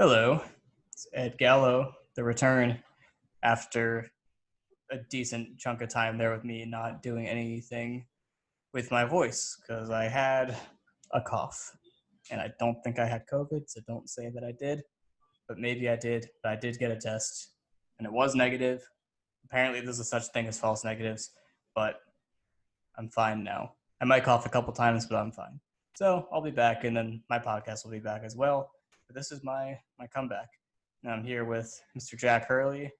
Hello, it's Ed Gallo, the return after a decent chunk of time there with me not doing anything with my voice because I had a cough. And I don't think I had COVID, so don't say that I did, but maybe I did. But I did get a test, and it was negative. Apparently, there's a such thing as false negatives, but I'm fine now. I might cough a couple times, but I'm fine. So I'll be back, and then my podcast will be back as well. But this is my comeback. And I'm here with Mr. Jack Hurley,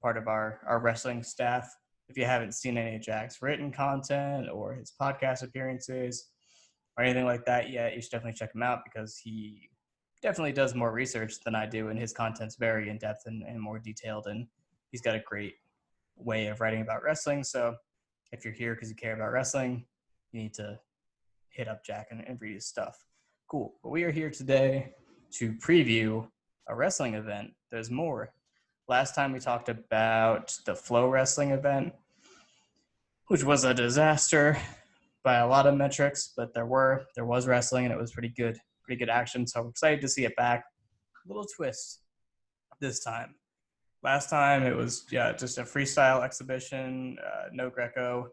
part of our wrestling staff. If you haven't seen any of Jack's written content or his podcast appearances or anything like that yet, you should definitely check him out because he definitely does more research than I do, and his content's very in-depth and more detailed, and he's got a great way of writing about wrestling. So if you're here because you care about wrestling, you need to hit up Jack and read his stuff. Cool. But we are here today to preview a wrestling event. There's more. Last time we talked about the Flow Wrestling event, which was a disaster by a lot of metrics, but there was wrestling and it was pretty good action. So I'm excited to see it back. A little twist this time. Last time it was just a freestyle exhibition, no Greco,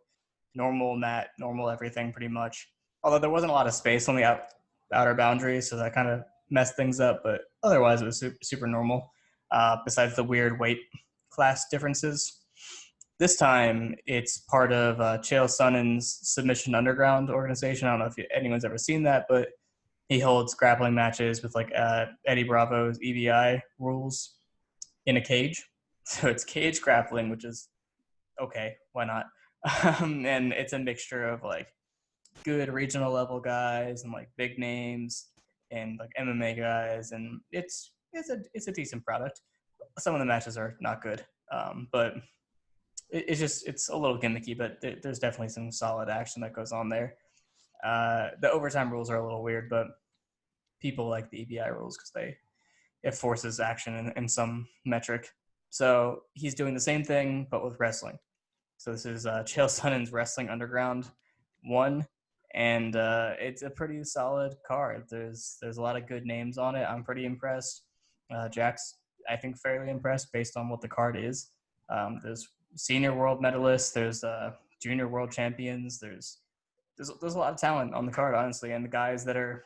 normal mat, normal everything pretty much. Although there wasn't a lot of space on the outer boundaries, so that kind of messed things up. But otherwise, it was super normal. Besides the weird weight class differences, this time it's part of Chael Sonnen's Submission Underground organization. I don't know if anyone's ever seen that, but he holds grappling matches with like Eddie Bravo's EBI rules in a cage. So it's cage grappling, which is okay. Why not? And it's a mixture of like good regional level guys and like big names and like MMA guys, and it's a decent product. Some of the matches are not good, but it's a little gimmicky, but there's definitely some solid action that goes on there. The overtime rules are a little weird, but people like the EBI rules because it forces action in some metric. So he's doing the same thing but with wrestling. So this is Chael Sonnen's Wrestling Underground 1, and it's a pretty solid card. There's a lot of good names on it. I'm pretty impressed. Jack's, I think, fairly impressed based on what the card is. There's senior world medalists. There's junior world champions. There's a lot of talent on the card, honestly, and the guys that are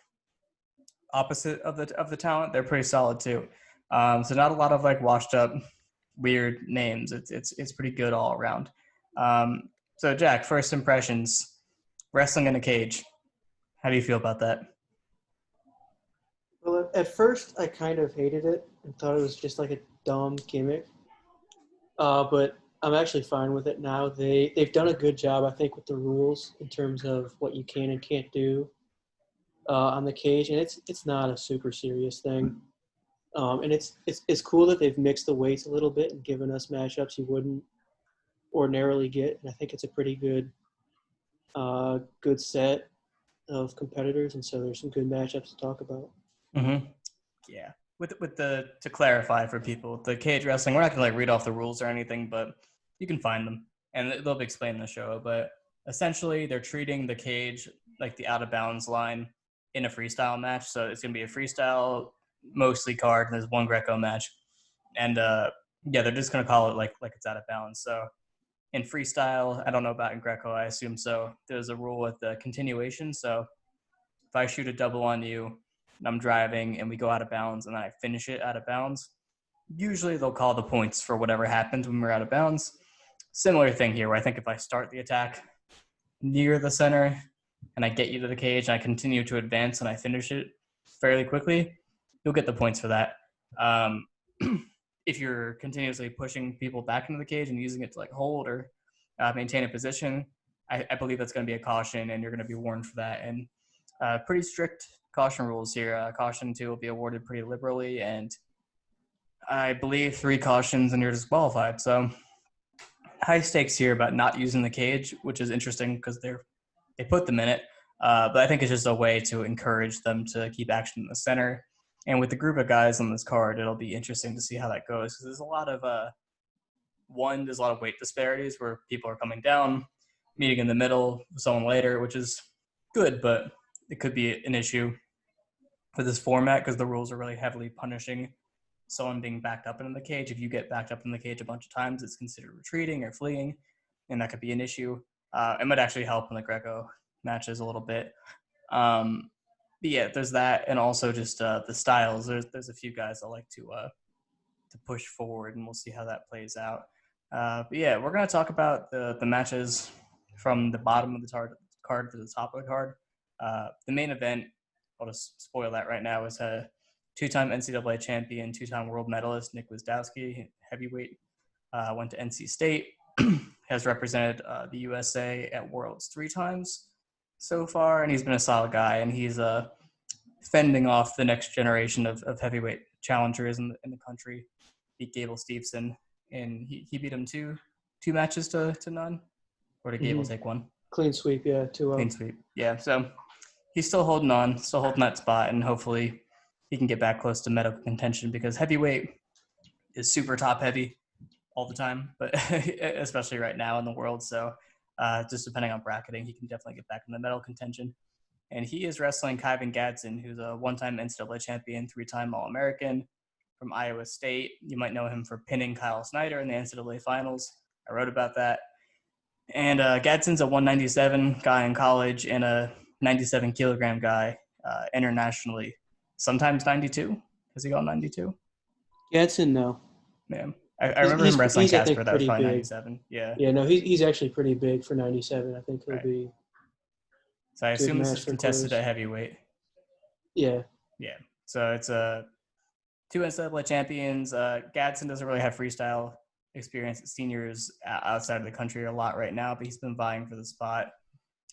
opposite of the talent, they're pretty solid too. So not a lot of like washed up weird names. It's pretty good all around. So Jack, first impressions, wrestling in a cage. How do you feel about that? Well, at first I kind of hated it and thought it was just like a dumb gimmick. But I'm actually fine with it now. They've done a good job, I think, with the rules in terms of what you can and can't do on the cage, and it's not a super serious thing. And it's cool that they've mixed the weights a little bit and given us matchups you wouldn't ordinarily get. And I think it's a pretty good set of competitors, and so there's some good matchups to talk about. Mm-hmm. Yeah. To clarify for people, the cage wrestling, we're not gonna like read off the rules or anything, but you can find them and they'll be explained in the show. But essentially, they're treating the cage like the out of bounds line in a freestyle match. So it's gonna be a freestyle mostly card, and there's one Greco match, and they're just gonna call it like it's out of bounds. So in freestyle, I don't know about in Greco, I assume so. There's a rule with the continuation. So if I shoot a double on you and I'm driving and we go out of bounds and then I finish it out of bounds, usually they'll call the points for whatever happens when we're out of bounds. Similar thing here, where I think if I start the attack near the center and I get you to the cage and I continue to advance and I finish it fairly quickly, you'll get the points for that. If you're continuously pushing people back into the cage and using it to like hold or maintain a position, I believe that's going to be a caution, and you're going to be warned for that. And pretty strict caution rules here. Caution 2 will be awarded pretty liberally, and I believe 3 cautions and you're disqualified. So high stakes here about not using the cage, which is interesting because they put them in it. But I think it's just a way to encourage them to keep action in the center. And with the group of guys on this card, it'll be interesting to see how that goes, because there's a lot of there's a lot of weight disparities where people are coming down, meeting in the middle with someone later, which is good, but it could be an issue for this format because the rules are really heavily punishing someone being backed up in the cage. If you get backed up in the cage a bunch of times, it's considered retreating or fleeing, and that could be an issue. It might actually help in the Greco matches a little bit. But yeah, there's that, and also just the styles. There's a few guys that like to push forward, and we'll see how that plays out. But yeah, we're gonna talk about the matches from the bottom of the card to the top of the card. The main event, I'll just spoil that right now, is a two-time NCAA champion, two-time world medalist Nick Gwiazdowski, heavyweight. Went to NC State, has represented the USA at Worlds 3 times so far, and he's been a solid guy, and he's fending off the next generation of heavyweight challengers in the country. Beat Gable Steveson, and he beat him two matches to none, or did Gable take one? Clean sweep, yeah, 2-0. Clean sweep, yeah. So he's still holding on, still holding that spot, and hopefully he can get back close to medical contention because heavyweight is super top heavy all the time, but especially right now in the world. So just depending on bracketing, he can definitely get back in the medal contention. And he is wrestling Kivin Gadsen, who's a one-time NCAA champion, 3-time All-American from Iowa State. You might know him for pinning Kyle Snyder in the NCAA finals. I wrote about that. And Gadsen's a 197 guy in college and a 97 kilogram guy internationally. Sometimes 92. Has he gone 92? Gadson, no. Yeah. I remember him wrestling Casper. That was probably 97. Yeah. Yeah, no, he's actually pretty big for 97. I think he'll be. So I assume this is contested at heavyweight. Yeah. Yeah. So it's two NCAA champions. Gadson doesn't really have freestyle experience at seniors outside of the country a lot right now, but he's been vying for the spot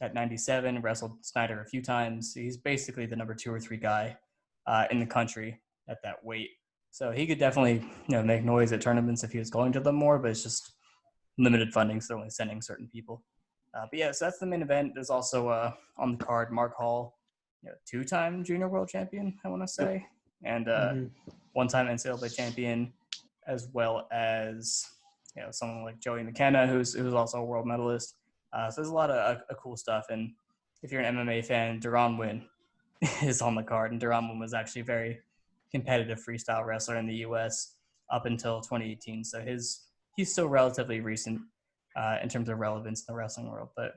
at 97, wrestled Snyder a few times. He's basically the number 2 or 3 guy in the country at that weight. So he could definitely, make noise at tournaments if he was going to them more, but it's just limited funding, so they're only sending certain people. But yeah, so that's the main event. There's also on the card Mark Hall, 2-time junior world champion, I want to say, and one-time NCAA champion, as well as someone like Joey Mckenna, who's also a world medalist. So there's a lot of cool stuff. And if you're an MMA fan, Darron Nguyen is on the card, and Darron Nguyen was actually a very competitive freestyle wrestler in the U.S. up until 2018. So he's still relatively recent in terms of relevance in the wrestling world. But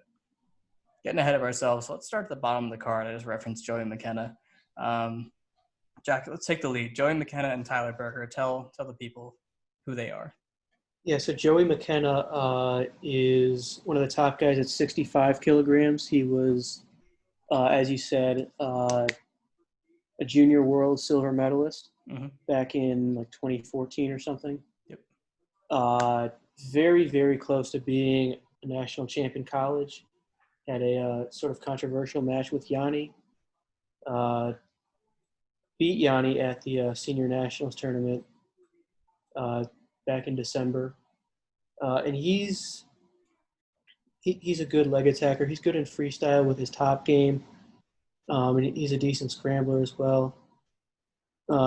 getting ahead of ourselves, let's start at the bottom of the card. I just referenced Joey Mckenna. Jack, let's take the lead. Joey Mckenna and Tyler Berger. Tell the people who they are. Yeah, so Joey Mckenna is one of the top guys at 65 kilograms. He was, as you said, a junior world silver medalist back in 2014 or something. Yep. Very, very close to being a national champion college. Had a sort of controversial match with Yanni. Beat Yanni at the senior nationals tournament back in December. And he's a good leg attacker. He's good in freestyle with his top game. And he's a decent scrambler as well.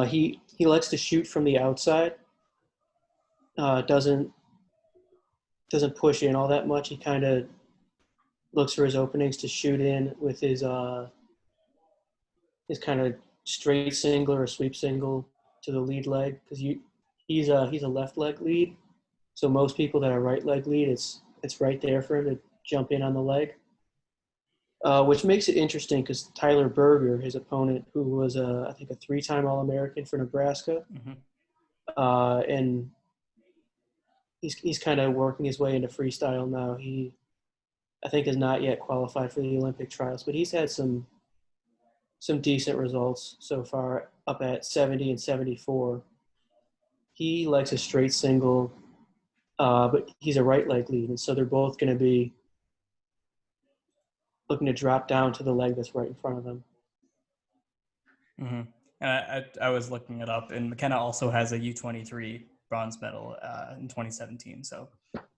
He likes to shoot from the outside. Doesn't push in all that much. He kind of looks for his openings to shoot in with his kind of straight single or sweep single to the lead leg, because he's a left leg lead. So most people that are right leg lead, it's right there for him to jump in on the leg. Which makes it interesting because Tyler Berger, his opponent, who was I think a 3-time All-American for Nebraska, and he's kind of working his way into freestyle now. He, I think, is not yet qualified for the Olympic trials, but he's had some decent results so far, up at 70 and 74. He likes a straight single, but he's a right leg lead, and so they're both going to be looking to drop down to the leg that's right in front of them. And I was looking it up, and Mckenna also has a U23 bronze medal in 2017, so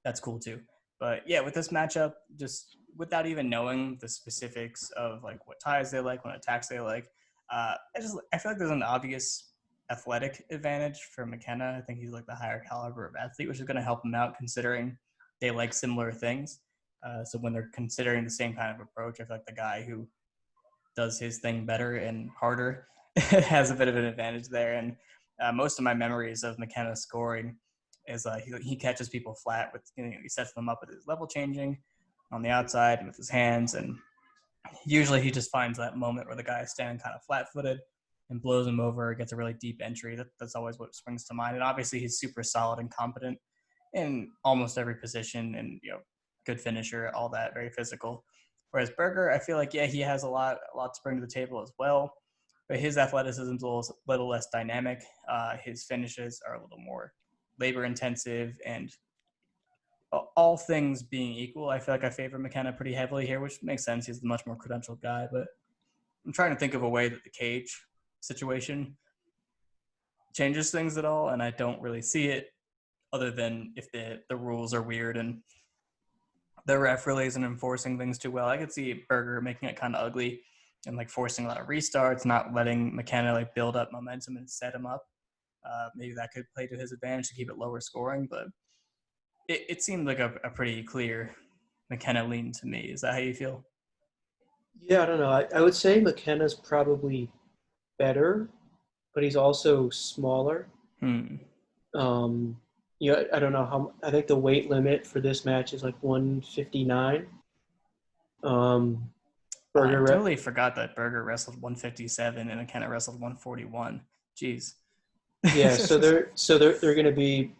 that's cool too. But yeah, with this matchup, just without even knowing the specifics of what ties they like, what attacks they like, I feel like there's an obvious athletic advantage for Mckenna. I think he's the higher caliber of athlete, which is going to help him out considering they like similar things. So when they're considering the same kind of approach, I feel like the guy who does his thing better and harder has a bit of an advantage there. And most of my memories of Mckenna scoring is he catches people flat with, he sets them up with his level changing on the outside and with his hands. And usually he just finds that moment where the guy is standing kind of flat footed and blows him over, gets a really deep entry. That's always what springs to mind. And obviously he's super solid and competent in almost every position, and good finisher, all that, very physical. Whereas Berger, I feel like, he has a lot to bring to the table as well, but his athleticism is a little less dynamic. His finishes are a little more labor intensive, and all things being equal, I feel like I favor Mckenna pretty heavily here, which makes sense. He's the much more credentialed guy, but I'm trying to think of a way that the cage situation changes things at all, and I don't really see it, other than if the rules are weird and the ref really isn't enforcing things too well. I could see Berger making it kind of ugly and forcing a lot of restarts, not letting Mckenna build up momentum and set him up. Maybe that could play to his advantage to keep it lower scoring, but it seemed like a pretty clear Mckenna lean to me. Is that how you feel? Yeah, I don't know. I would say McKenna's probably better, but he's also smaller. I don't know how. I think the weight limit for this match is 159. Berger. I totally forgot that Berger wrestled 157 and McKenna wrestled 141. Jeez. Yeah, so they're going to be,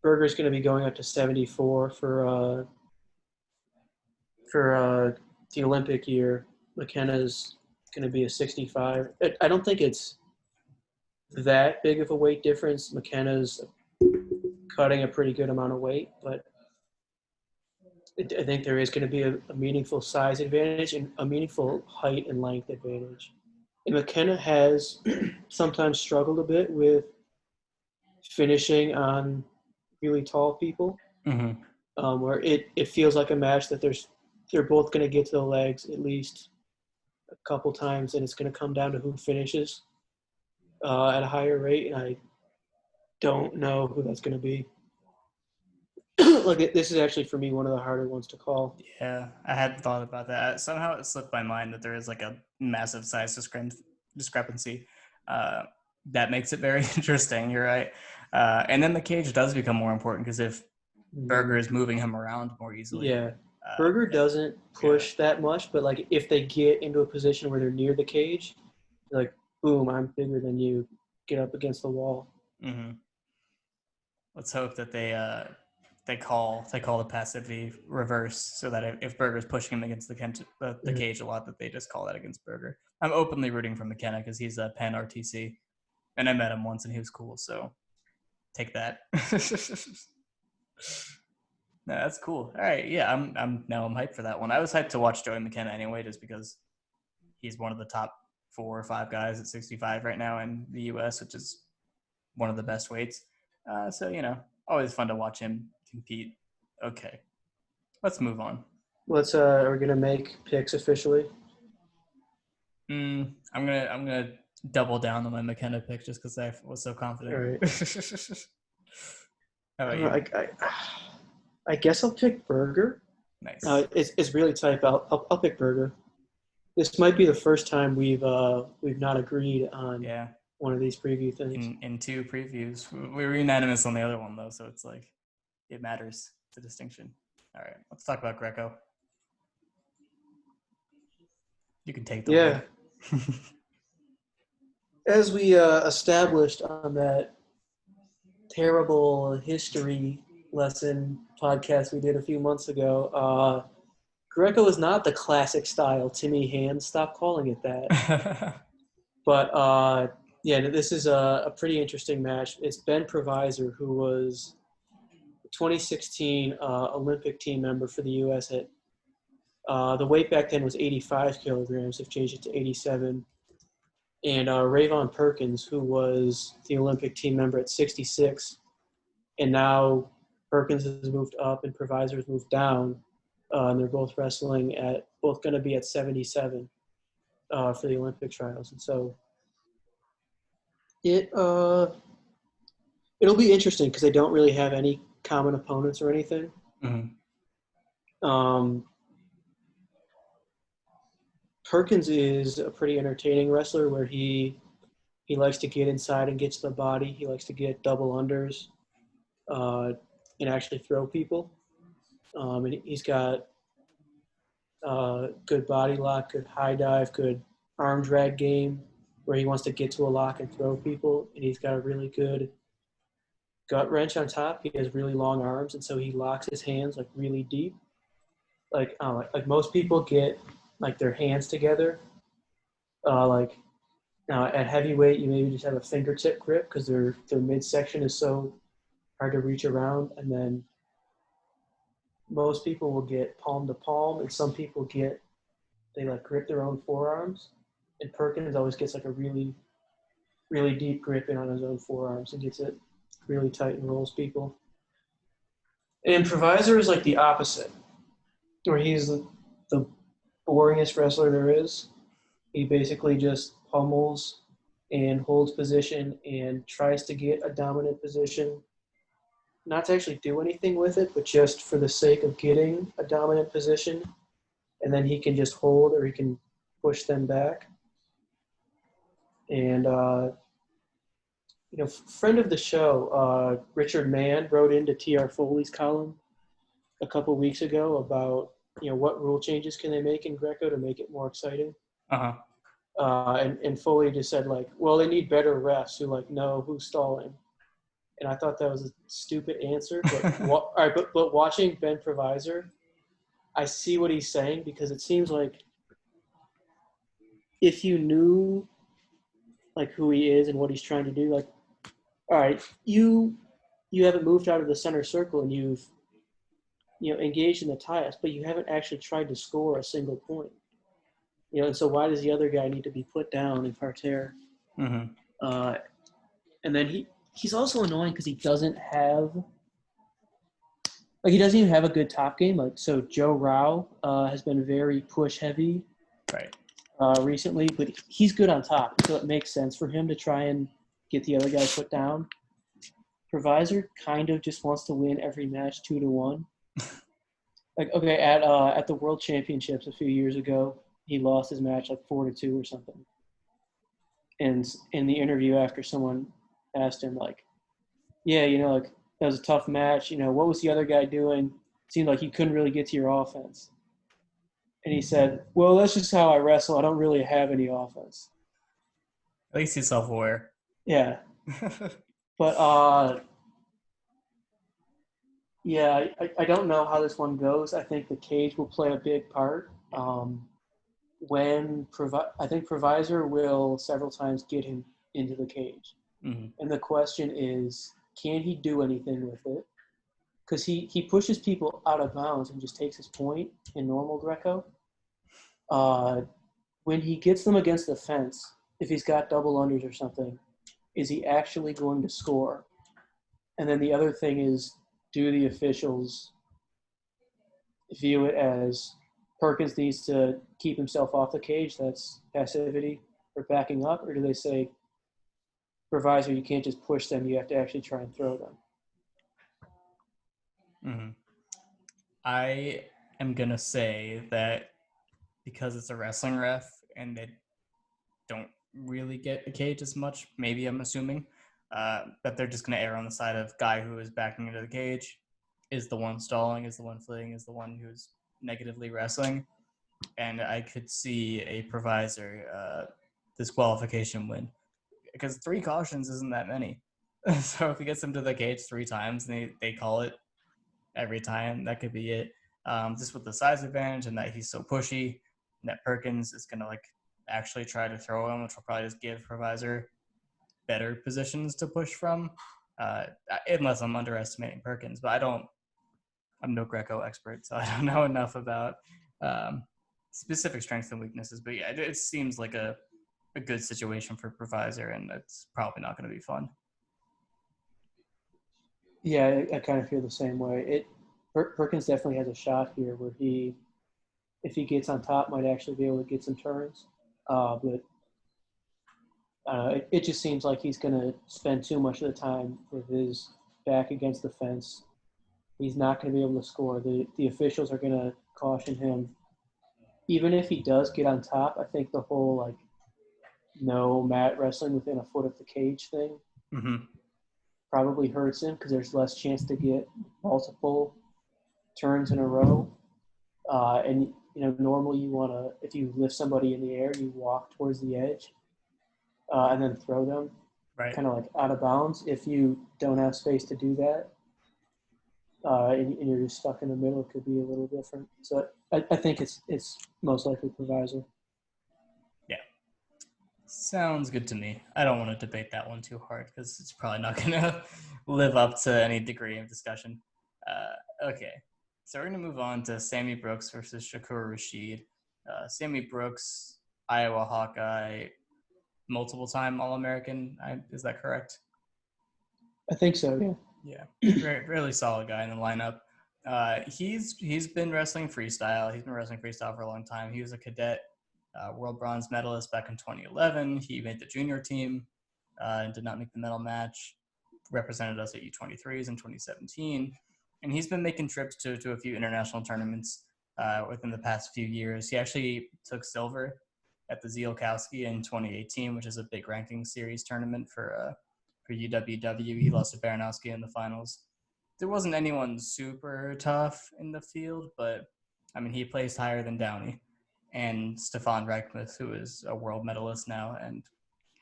Berger's going to be going up to 74 for the Olympic year. McKenna's going to be a 65. I don't think it's that big of a weight difference. McKenna's cutting a pretty good amount of weight, but I think there is going to be a meaningful size advantage and a meaningful height and length advantage. And Mckenna has sometimes struggled a bit with finishing on really tall people, where it feels like a match that they're both going to get to the legs at least a couple times, and it's going to come down to who finishes at a higher rate, and I don't know who that's going to be. This is actually, for me, one of the harder ones to call. Yeah, I hadn't thought about that. Somehow it slipped my mind that there is a massive size discrepancy. That makes it very interesting. You're right. And then the cage does become more important because if Berger is moving him around more easily. Yeah. Berger doesn't push that much, but if they get into a position where they're near the cage, boom, I'm bigger than you. Get up against the wall. Mm-hmm. Let's hope that they call the passivity reverse, so that if Berger's pushing him against the cage a lot, that they just call that against Berger. I'm openly rooting for Mckenna because he's a Penn RTC, and I met him once and he was cool. So take that. No, that's cool. All right, yeah, I'm hyped for that one. I was hyped to watch Joey Mckenna anyway, just because he's one of the top 4 or 5 guys at 65 right now in the U.S., which is one of the best weights. So always fun to watch him compete. Okay, let's move on. Are we gonna make picks officially? I'm gonna double down on my Mckenna pick just because I was so confident. All right. How about you? I guess I'll pick Berger. Nice. It's really tight. I'll pick Berger. This might be the first time we've not agreed on one of these preview things. In 2 previews, we were unanimous on the other one though, so it's it matters. It's a distinction. All right, let's talk about Greco. You can take the lead. As we established on that terrible history lesson podcast we did a few months ago, Greco is not the classic style Timmy Hand. Stop calling it that. But this is a pretty interesting match. It's Ben Provisor, who was a 2016 Olympic team member for the U.S. at the weight back then was 85 kilograms. They've changed it to 87. And Rayvon Perkins, who was the Olympic team member at 66. And now Perkins has moved up and Provisor has moved down. And they're both wrestling both going to be at 77 for the Olympic trials. And so it'll be interesting because they don't really have any common opponents or anything. Mm-hmm. Perkins is a pretty entertaining wrestler where he He likes to get inside and get to the body. He likes to get double unders and actually throw people. And he's got good body lock, good high dive, good arm drag game where he wants to get to a lock and throw people. And he's got a really good gut wrench on top. He has really long arms, and so he locks his hands like really deep. Like most people get like their hands together. At heavyweight, you maybe just have a fingertip grip because their midsection is so hard to reach around, and then most people will get palm to palm, and some people they like grip their own forearms. And Perkins always gets like a really, really deep grip in on his own forearms and gets it really tight and rolls people. And Provisor is like the opposite, where he's the boringest wrestler there is. He basically just pummels and holds position and tries to get a dominant position, not to actually do anything with it, but just for the sake of getting a dominant position. And then he can just hold or he can push them back. And, friend of the show, Richard Mann, wrote into T.R. Foley's column a couple weeks ago about, what rule changes can they make in Greco to make it more exciting. Uh-huh. And Foley just said, like, well, they need better refs who, like, know who's stalling. And I thought that was a stupid answer. But, but watching Ben Provisor, I see what he's saying, because it seems like if you knew, like, who he is and what he's trying to do, like, all right, you haven't moved out of the center circle and you've, engaged in the tie-ups, but you haven't actually tried to score a single point. And so why does the other guy need to be put down in parterre? Mm-hmm. And then he's also annoying because he doesn't even have a good top game. Like, so Joe Rao has been very push heavy right recently, but he's good on top, so it makes sense for him to try and get the other guy put down. Provisor kind of just wants to win every match 2-1. Like, okay, at the World Championships a few years ago, he lost his match like 4-2 or something. And in the interview after, someone asked him, like, yeah, like, that was a tough match. What was the other guy doing? Seemed like he couldn't really get to your offense. And he said, well, that's just how I wrestle. I don't really have any offense. At least he's self-aware. Yeah. But, yeah, I don't know how this one goes. I think the cage will play a big part. I think Provisor will several times get him into the cage. Mm-hmm. And the question is, can he do anything with it? Because he pushes people out of bounds and just takes his point in normal Greco. When he gets them against the fence, if he's got double unders or something, is he actually going to score? And then the other thing is, do the officials view it as Perkins needs to keep himself off the cage, that's passivity or backing up, or do they say, Provisor, you can't just push them, you have to actually try and throw them? Mm-hmm. I am going to say that because it's a wrestling ref and they don't really get a cage as much, maybe I'm assuming, that they're just going to err on the side of guy who is backing into the cage is the one stalling, is the one fleeing, is the one who's negatively wrestling. And I could see a Provisor disqualification win, because 3 cautions isn't that many. So if he gets them to the cage 3 times and they call it every time, that could be it. Just with the size advantage and that he's so pushy, and that Perkins is going to like actually try to throw him, which will probably just give Provisor better positions to push from, unless I'm underestimating Perkins. But I'm no Greco expert, so I don't know enough about specific strengths and weaknesses. But yeah, it seems like a good situation for Provisor, and it's probably not going to be fun. Yeah, I kind of feel the same way. Perkins definitely has a shot here where if he gets on top, might actually be able to get some turns. But it just seems like he's going to spend too much of the time with his back against the fence. He's not going to be able to score. The officials are going to caution him. Even if he does get on top, I think the whole like no mat wrestling within a foot of the cage thing probably hurts him because there's less chance to get multiple turns in a row. And normally you want to, if you lift somebody in the air, you walk towards the edge and then throw them, Right. kind of like out of bounds. If you don't have space to do that, and you're just stuck in the middle, it could be a little different. So I think it's most likely provisor. Yeah. Sounds good to me. I don't want to debate that one too hard because it's probably not going to live up to any degree of discussion. Okay. So we're going to move on to Sammy Brooks versus Shakur Rasheed. Sammy Brooks, Iowa Hawkeye, multiple-time All-American. Is that correct? I think so, yeah. Yeah, really solid guy in the lineup. He's been wrestling freestyle. He's been wrestling freestyle for a long time. He was a cadet world bronze medalist back in 2011. He made the junior team and did not make the medal match. Represented us at U23s in 2017. And he's been making trips to a few international tournaments within the past few years. He actually took silver at the Zielkowski in 2018, which is a big ranking series tournament for UWW. He lost to Baranowski in the finals. There wasn't anyone super tough in the field, but I mean, he placed higher than Downey and Stefan Reichmuth, who is a world medalist now, and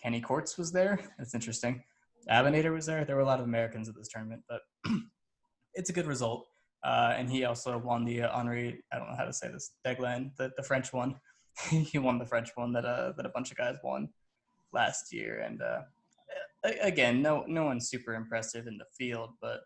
Kenny Courts was there. That's interesting. Abinator was there. There were a lot of Americans at this tournament, but it's a good result. And he also won the Henri, I don't know how to say this, Deglan, the French one. He won the French one that a bunch of guys won last year. And again, no one's super impressive in the field, but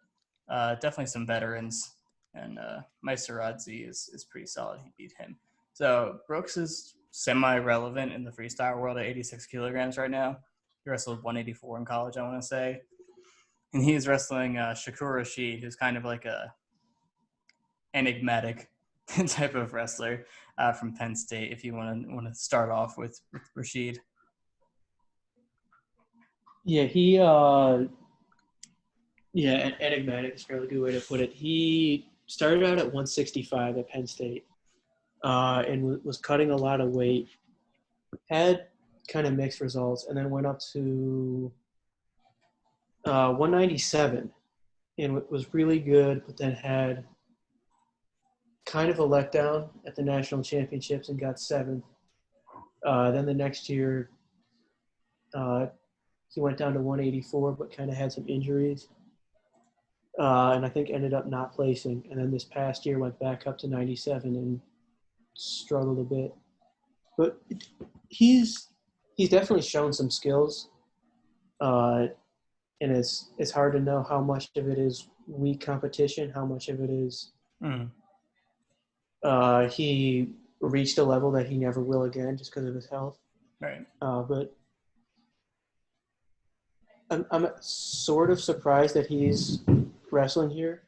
definitely some veterans. And Meisteradze is pretty solid. He beat him. So Brooks is semi-relevant in the freestyle world at 86 kilograms right now. He wrestled 184 in college, I want to say. And he's wrestling Shakur Rasheed, who's kind of like a enigmatic type of wrestler from Penn State. If you want to start off with Rasheed. Yeah, enigmatic is a fairly good way to put it. He started out at 165 at Penn State and was cutting a lot of weight. Had kind of mixed results, and then went up to 197 and was really good, but then had kind of a letdown at the national championships and got seventh. Then the next year, he went down to 184, but kind of had some injuries. And I think ended up not placing. And then this past year went back up to 97 and struggled a bit. But he's definitely shown some skills. And it's hard to know how much of it is weak competition, how much of it is he reached a level that he never will again just because of his health. Right. But I'm sort of surprised that he's wrestling here.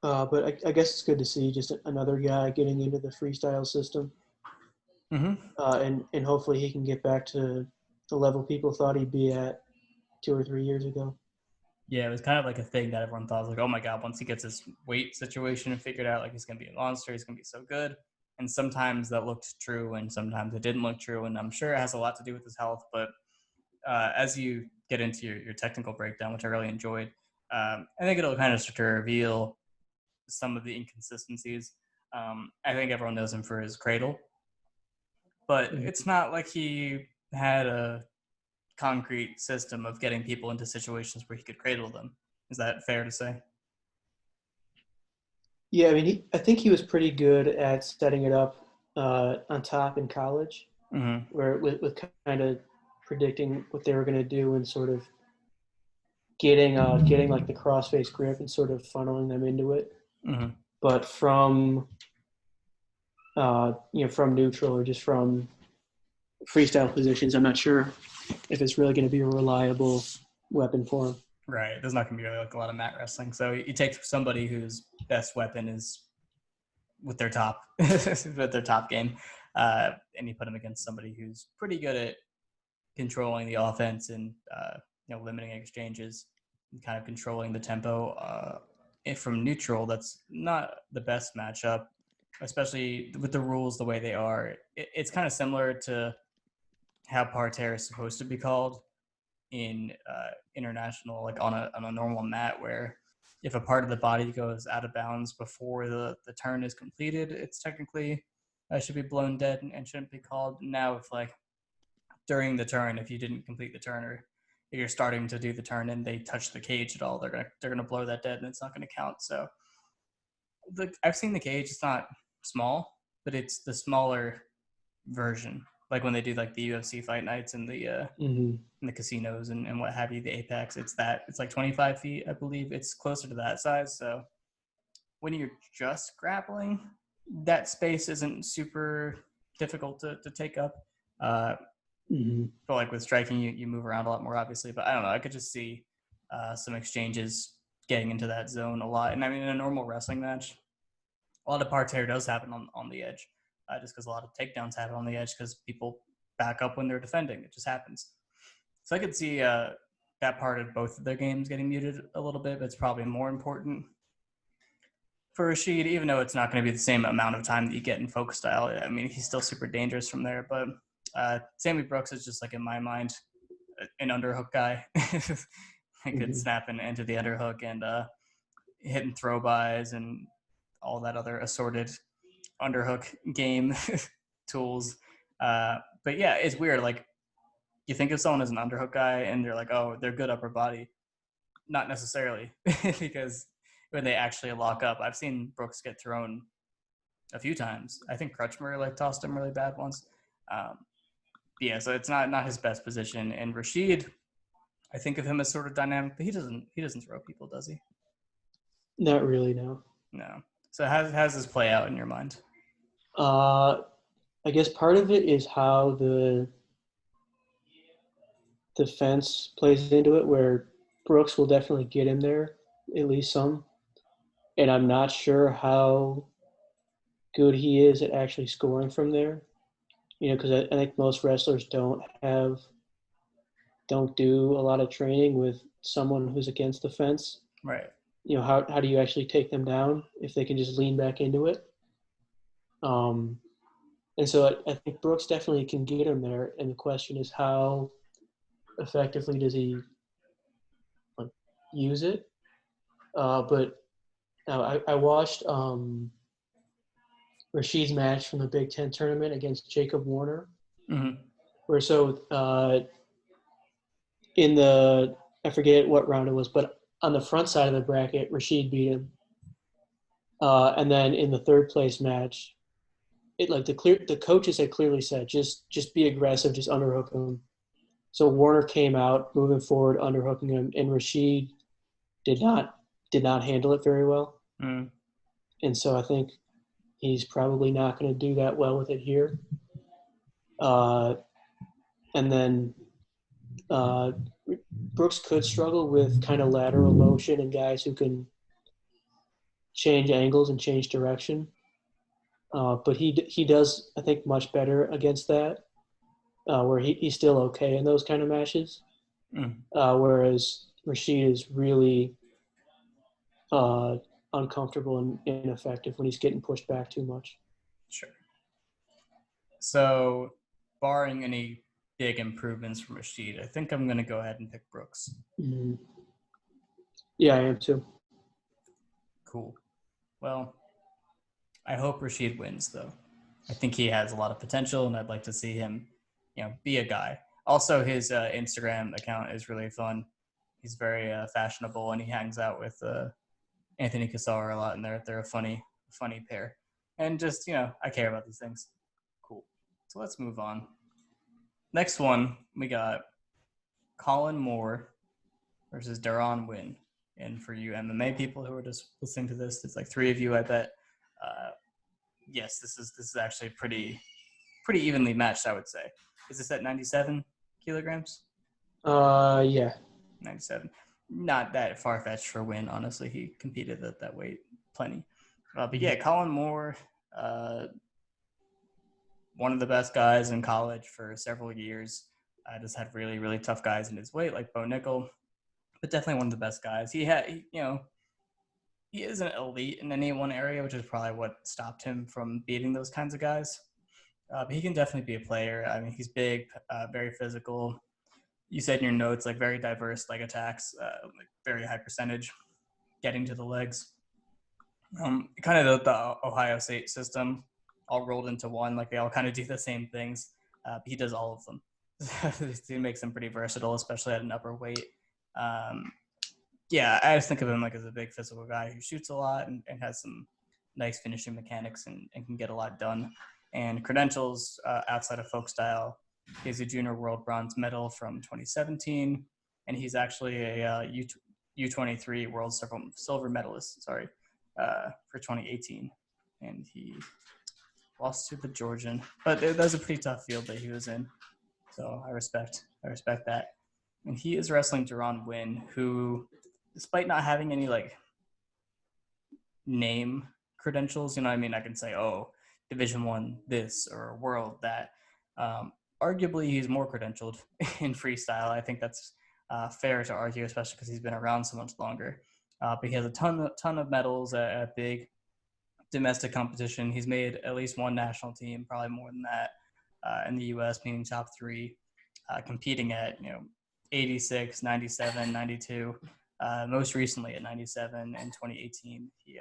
But I guess it's good to see just another guy getting into the freestyle system. And hopefully he can get back to the level people thought he'd be at 2 or 3 years ago. Yeah, it was kind of like a thing that everyone thought was like, oh my God, once he gets his weight situation and figured out, like he's going to be a monster, he's going to be so good. And sometimes that looked true and sometimes it didn't look true. And I'm sure it has a lot to do with his health. But as you get into your technical breakdown, which I really enjoyed, I think it'll kind of start to reveal some of the inconsistencies. I think everyone knows him for his cradle, but it's not like he had a concrete system of getting people into situations where he could cradle them. Is that fair to say? Yeah, I mean, I think he was pretty good at setting it up on top in college, where with kind of predicting what they were going to do and sort of getting like the crossface grip and sort of funneling them into it. But from from neutral or just from freestyle positions, I'm not sure if it's really going to be a reliable weapon for him. Right. There's not going to be really like a lot of mat wrestling. So you take somebody whose best weapon is with their top game, and you put them against somebody who's pretty good at controlling the offense and limiting exchanges and kind of controlling the tempo. From neutral, that's not the best matchup, especially with the rules the way they are. It's kind of similar to how parterre is supposed to be called in international, like on a normal mat, where if a part of the body goes out of bounds before the turn is completed, it's technically should be blown dead and shouldn't be called. Now, if like during the turn, if you didn't complete the turn, or if you're starting to do the turn and they touch the cage at all, they're gonna blow that dead and it's not gonna count. So I've seen the cage. It's not small, but it's the smaller version. Like when they do like the UFC fight nights and in the casinos and what have you, the Apex. It's like 25 feet, I believe. It's closer to that size. So when you're just grappling, that space isn't super difficult to take up. But like with striking, you move around a lot more, obviously. But I don't know. I could just see some exchanges getting into that zone a lot. And I mean, in a normal wrestling match, a lot of parterre does happen on the edge, just because a lot of takedowns happen on the edge because people back up when they're defending. It just happens. So I could see that part of both of their games getting muted a little bit, but it's probably more important for Rasheed, even though it's not going to be the same amount of time that you get in folk style. I mean, he's still super dangerous from there, but Sammy Brooks is just like, in my mind, an underhook guy. I could snap into the underhook and hit and throw bys and all that other assorted underhook game tools. But yeah, it's weird. Like, you think of someone as an underhook guy and you're like, oh, they're good upper body. Not necessarily, because when they actually lock up, I've seen Brooks get thrown a few times. I think Crutchmer like tossed him really bad once. Yeah, so it's not his best position. And Rasheed, I think of him as sort of dynamic, but he doesn't throw people, does he? Not really, no. No. So how does this play out in your mind? I guess part of it is how the fence plays into it, where Brooks will definitely get in there, at least some. And I'm not sure how good he is at actually scoring from there. Because I think most wrestlers don't do a lot of training with someone who's against the fence. Right. How do you actually take them down if they can just lean back into it? And so I think Brooks definitely can get him there. And the question is, how effectively does he use it? But I watched Rasheed's match from the Big Ten tournament against Jacob Warner, where in the, I forget what round it was, but on the front side of the bracket, Rasheed beat him. And then in the third place match, the coaches had clearly said, just be aggressive, just underhook him. So Warner came out, moving forward, underhooking him, and Rasheed did not handle it very well. And so I think he's probably not going to do that well with it here. And then Brooks could struggle with kind of lateral motion and guys who can change angles and change direction. But he does, I think, much better against that, where he's still okay in those kind of matches. Whereas Rasheed is really uncomfortable and ineffective when he's getting pushed back too much. Sure. So, barring any big improvements from Rasheed, I think I'm going to go ahead and pick Brooks. Yeah, I am too. Cool. Well, I hope Rasheed wins, though. I think he has a lot of potential, and I'd like to see him, be a guy. Also, his Instagram account is really fun. He's very fashionable, and he hangs out with Anthony Cassar a lot, and they're a funny pair. And just, I care about these things. Cool. So let's move on. Next one, we got Colin Moore versus Darron Nguyen. And for you MMA people who are just listening to this, it's like 3 of you, I bet. Yes, this is actually pretty evenly matched, I would say. Is this at 97 kilograms? Yeah. 97. Not that far-fetched for Nguyen, honestly. He competed at that weight plenty. But yeah, Colin Moore, one of the best guys in college for several years. Just had really, really tough guys in his weight, like Bo Nickel, but definitely one of the best guys. He isn't elite in any one area, which is probably what stopped him from beating those kinds of guys. But he can definitely be a player. I mean, he's big, very physical. You said in your notes, like very diverse leg attacks, like very high percentage getting to the legs. Kind of the Ohio State system all rolled into one. Like they all kind of do the same things. But he does all of them. He makes them pretty versatile, especially at an upper weight. Yeah, I just think of him like as a big physical guy who shoots a lot and has some nice finishing mechanics and can get a lot done. And credentials outside of folk style, he's a junior world bronze medal from 2017, and he's actually a U23 world silver medalist. Sorry, for 2018, and he lost to the Georgian, but that was a pretty tough field that he was in. So I respect that. And he is wrestling Darron Nguyen, who, despite not having any like name credentials, you know what I mean? I can say, oh, Division One this or World that. Arguably, he's more credentialed in freestyle. I think that's fair to argue, especially because he's been around so much longer. But he has a ton of medals at big domestic competition. He's made at least one national team, probably more than that, in the U.S., meaning top three, competing at 86, 97, 92. Most recently at 97 in 2018, he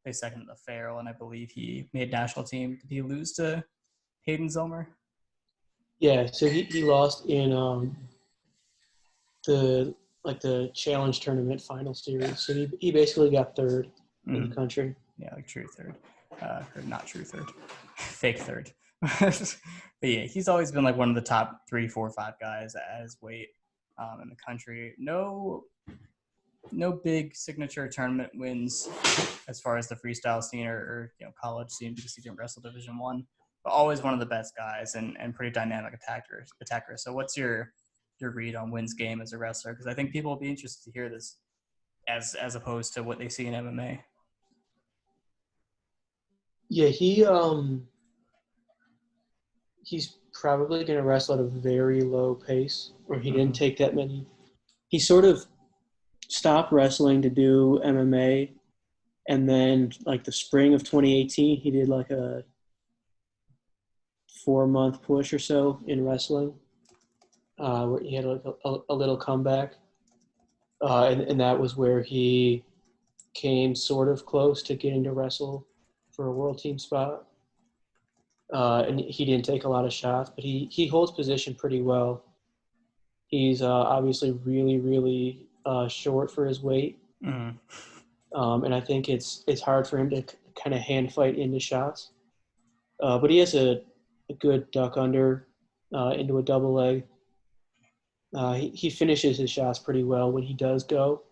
placed second at the Farrell, and I believe he made national team. Did he lose to Hayden Zilmer? Yeah, so he lost in the challenge tournament final series. So he basically got third in the country. Yeah, like true third. Or not true third. Fake third. But yeah, he's always been like one of the top 3, 4, 5 guys at his weight in the country. No big signature tournament wins as far as the freestyle scene or college scene, because he didn't wrestle Division One. But always one of the best guys and pretty dynamic attacker. So what's your read on Nguyen's game as a wrestler? Because I think people will be interested to hear this as opposed to what they see in MMA. Yeah, he's probably going to wrestle at a very low pace, or he didn't take that many. He sort of stopped wrestling to do MMA, and then like the spring of 2018, he did like a 4-month push or so in wrestling, where he had like a little comeback, and that was where he came sort of close to getting to wrestle for a world team spot. And he didn't take a lot of shots, but he holds position pretty well. He's obviously really, really short for his weight. And I think it's hard for him to kind of hand fight into shots. But he has a good duck under into a double leg. He finishes his shots pretty well when he does go.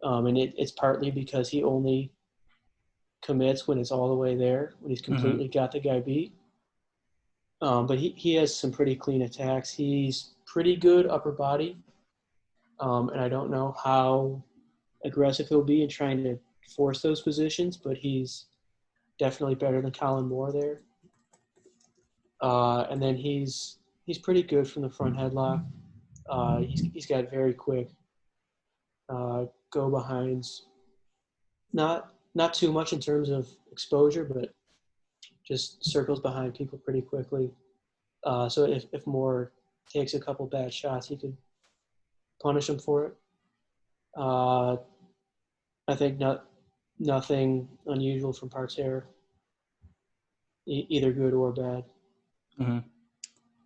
And it's partly because he only commits when it's all the way there, when he's completely got the guy beat. But he has some pretty clean attacks. He's pretty good upper body. And I don't know how aggressive he'll be in trying to force those positions, but he's definitely better than Colin Moore there. And then he's pretty good from the front headlock. He's got very quick go behinds. Not too much in terms of exposure, but just circles behind people pretty quickly. So if Moore takes a couple bad shots, he could punish him for it. I think nothing unusual from Parterre, either good or bad.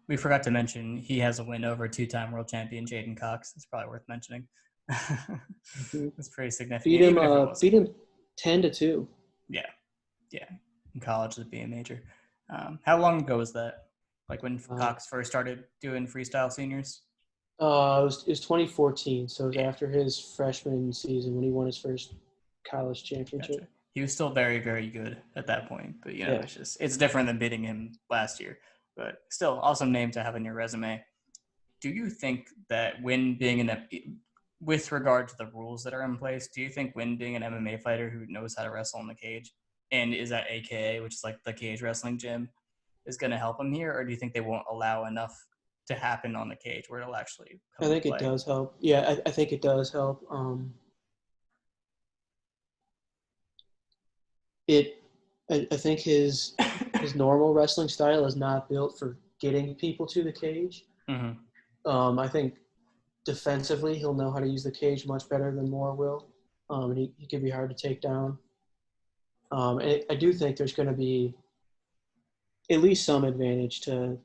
We forgot to mention he has a win over 2-time world champion Jaden Cox. It's probably worth mentioning. It's pretty significant. Beat him 10-2. Yeah. In college, it'd be a major. How long ago was that? Like when Cox first started doing freestyle seniors? It was 2014, so it was after his freshman season when he won his first college championship. Gotcha. He was still very, very good at that point, but it's different than beating him last year. But still, awesome name to have in your resume. Do you think that with regard to the rules that are in place, do you think Nguyen being an MMA fighter who knows how to wrestle in the cage and is at AKA, which is like the cage wrestling gym, is going to help him here? Or do you think they won't allow enough to happen on the cage where it'll actually come I think it does help. Yeah, I think it does help. I think his normal wrestling style is not built for getting people to the cage. Mm-hmm. I think defensively he'll know how to use the cage much better than Moore will, and he can be hard to take down. And I do think there's going to be at least some advantage to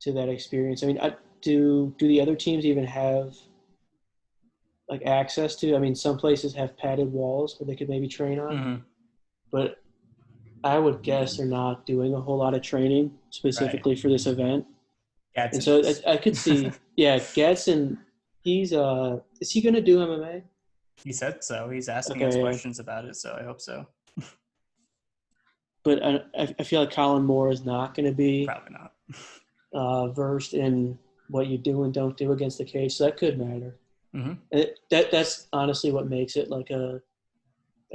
that experience. I mean, do the other teams even have like access to? I mean, some places have padded walls where they could maybe train on, Mm-hmm. but I would guess they're not doing a whole lot of training Right. specifically for this event. And Gadson so is. I could see, yeah, Gadson. He's is he going to do MMA? He said so. He's asking us Okay, yeah. questions about it, so I hope so. But I feel like Colin Moore is not going to be Probably not. versed in what you do and don't do against the cage, so that could matter. Mm-hmm. And that's honestly what makes it like a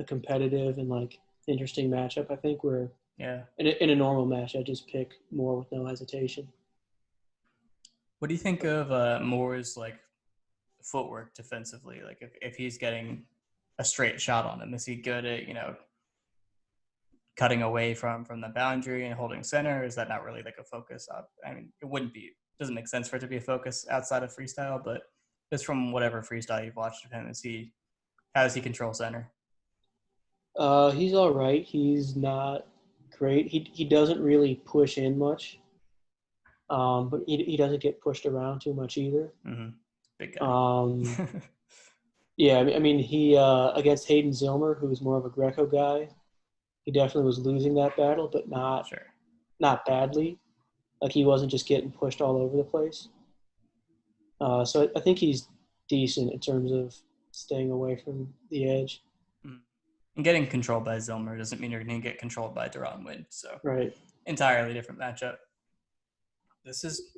competitive and like interesting matchup. I think where Yeah. in a normal match, I just pick Moore with no hesitation. What do you think of Moore's like footwork defensively? Like if he's getting a straight shot on him, is he good at cutting away from the boundary and holding center? Or is that not really like a focus? I mean, it wouldn't be. Doesn't make sense for it to be a focus outside of freestyle, but just from whatever freestyle you've watched of him, how does he control center? He's all right. He's not great. He doesn't really push in much, but he doesn't get pushed around too much either. Mm-hmm. Big guy. Yeah, I mean he against Hayden Zilmer, who was more of a Greco guy, he definitely was losing that battle, but Sure. not badly. Like he wasn't just getting pushed all over the place. So I think he's decent in terms of staying away from the edge. Mm. And getting controlled by Zilmer doesn't mean you're going to get controlled by Darron Nguyen. So Right. entirely different matchup. This is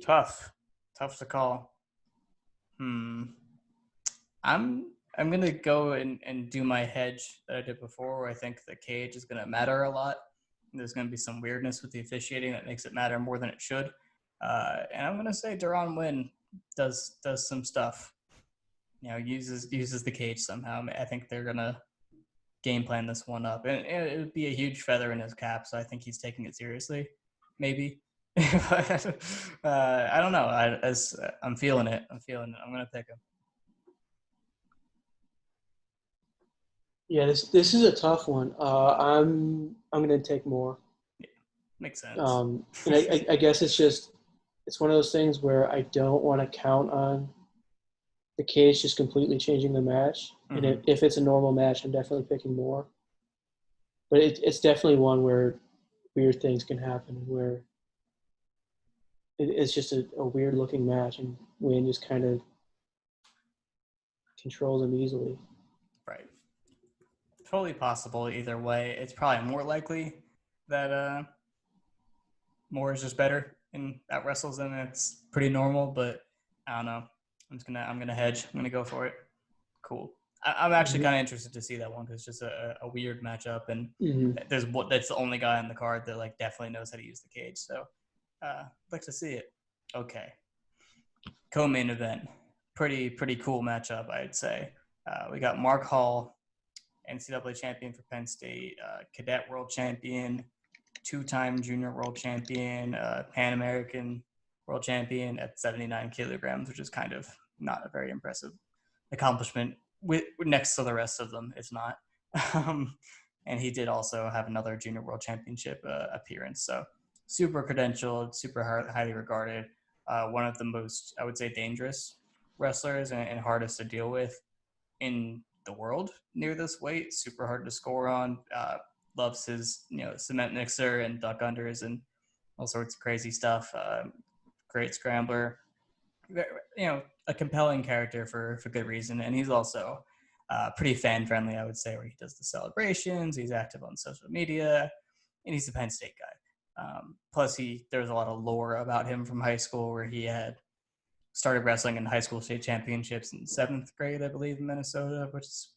tough to call. I'm gonna go and do my hedge that I did before, where I think the cage is gonna matter a lot. There's gonna be some weirdness with the officiating that makes it matter more than it should. And I'm gonna say Darron Nguyen does some stuff. Uses the cage somehow. I think they're gonna game plan this one up, and it would be a huge feather in his cap. So I think he's taking it seriously, maybe. But, I don't know. I'm feeling it. I'm gonna pick him. Yeah, this is a tough one. I'm going to take Moore. Yeah, makes sense. And I guess it's one of those things where I don't want to count on the cage just completely changing the match. Mm-hmm. And if it's a normal match, I'm definitely picking Moore. But it's definitely one where weird things can happen, where it's just a weird looking match, and Nguyen just kind of controls him easily. Right. Totally possible either way. It's probably more likely that Moore is just better and out wrestles him. It's pretty normal, but I don't know. I'm gonna hedge. I'm gonna go for it. Cool. I'm actually kind of interested to see that one because it's just a weird matchup, and that's the only guy on the card that like definitely knows how to use the cage. So I'd like to see it. Okay. Co-main event. Pretty cool matchup, I'd say. We got Mark Hall, NCAA champion for Penn State, cadet world champion, two-time junior world champion, Pan American world champion at 79 kilograms, which is kind of not a very impressive accomplishment. Next to the rest of them, it's not. And he did also have another junior world championship appearance. So super credentialed, super highly regarded, one of the most, I would say, dangerous wrestlers and hardest to deal with in the world near this weight. Super hard to score on. Loves his cement mixer and duck unders and all sorts of crazy stuff. Great scrambler. A compelling character for good reason. And he's also pretty fan friendly, I would say, where he does the celebrations. He's active on social media, and he's a Penn State guy. Plus, there's a lot of lore about him from high school where he had started wrestling in high school state championships in 7th grade, I believe, in Minnesota, which is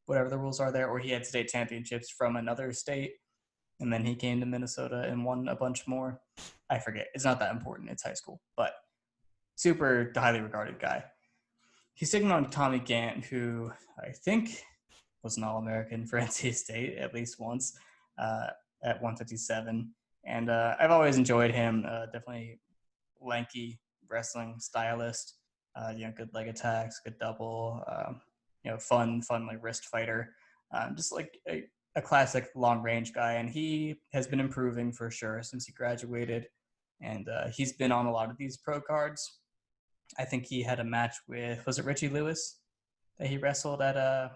whatever the rules are there, or he had state championships from another state, and then he came to Minnesota and won a bunch more. I forget. It's not that important. It's high school, but super highly regarded guy. He's taking on Tommy Gant, who I think was an All-American for NC State at least once at 157. And I've always enjoyed him. Definitely lanky wrestling stylist. Good leg attacks, good double. Fun like wrist fighter. Just like a classic long range guy, and he has been improving for sure since he graduated. And he's been on a lot of these pro cards. I think he had a match with, was it Richie Lewis that he wrestled at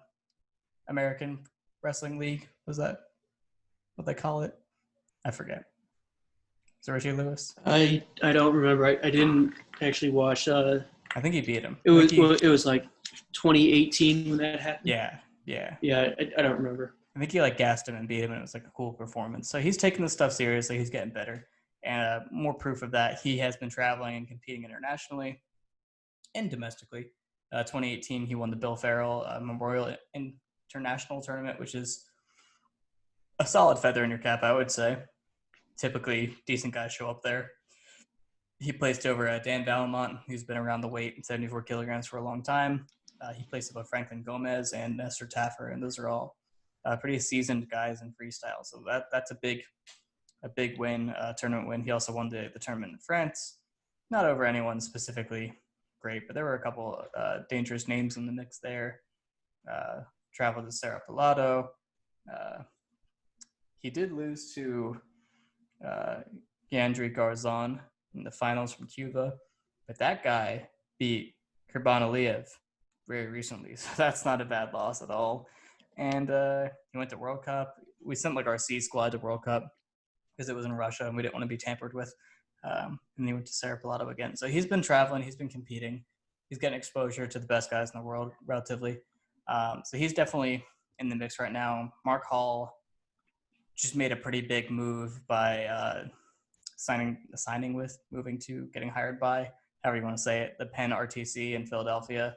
American Wrestling League? Was that what they call it? I forget. Is it Richie Lewis? I don't remember. I didn't actually watch. I think he beat him. It was like 2018 when that happened. Yeah. I don't remember. I think he like gassed him and beat him, and it was like a cool performance. So he's taking this stuff seriously. He's getting better, and more proof of that. He has been traveling and competing internationally and domestically. 2018, he won the Bill Farrell Memorial International Tournament, which is a solid feather in your cap, I would say. Typically, decent guys show up there. He placed over Dan Valmont, who's been around the weight in 74 kilograms for a long time. He placed above Franklin Gomez and Nestor Taffer, and those are all pretty seasoned guys in freestyle. So that's a big win, tournament win. He also won the tournament in France. Not over anyone specifically great, but there were a couple dangerous names in the mix there. Traveled to Cerro Pelado. He did lose to Yandri Garzon in the finals from Cuba, but that guy beat Kurban Aliyev very recently, so that's not a bad loss at all. And he went to World Cup. We sent like our C squad to World Cup because it was in Russia and we didn't want to be tampered with. And he went to Cerro Pelado again. So he's been traveling. He's been competing. He's getting exposure to the best guys in the world relatively. So he's definitely in the mix right now. Mark Hall just made a pretty big move by getting hired by, however you want to say it, the Penn RTC in Philadelphia,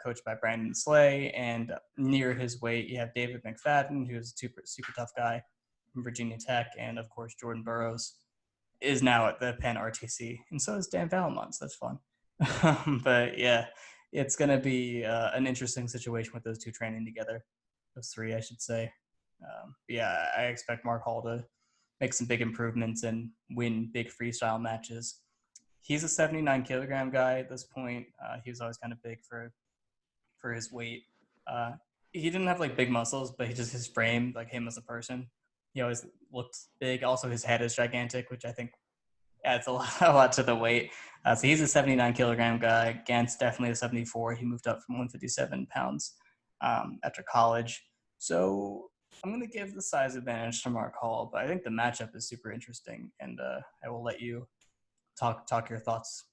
coached by Brandon Slay. And near his weight, you have David McFadden, who's a super tough guy from Virginia Tech. And of course, Jordan Burroughs is now at the Penn RTC. And so is Dan Valmont, so that's fun. But yeah, it's going to be an interesting situation with those two training together. Those three, I should say. I expect Mark Hall to make some big improvements and win big freestyle matches. He's a 79 kilogram guy at this point. He was always kind of big for his weight. He didn't have like big muscles, but his frame, like him as a person, he always looked big. Also, his head is gigantic, which I think adds a lot to the weight. So he's a 79 kilogram guy. Gant's definitely a 74. He moved up from 157 pounds after college. So I'm going to give the size advantage to Mark Hall, but I think the matchup is super interesting, and I will let you talk your thoughts.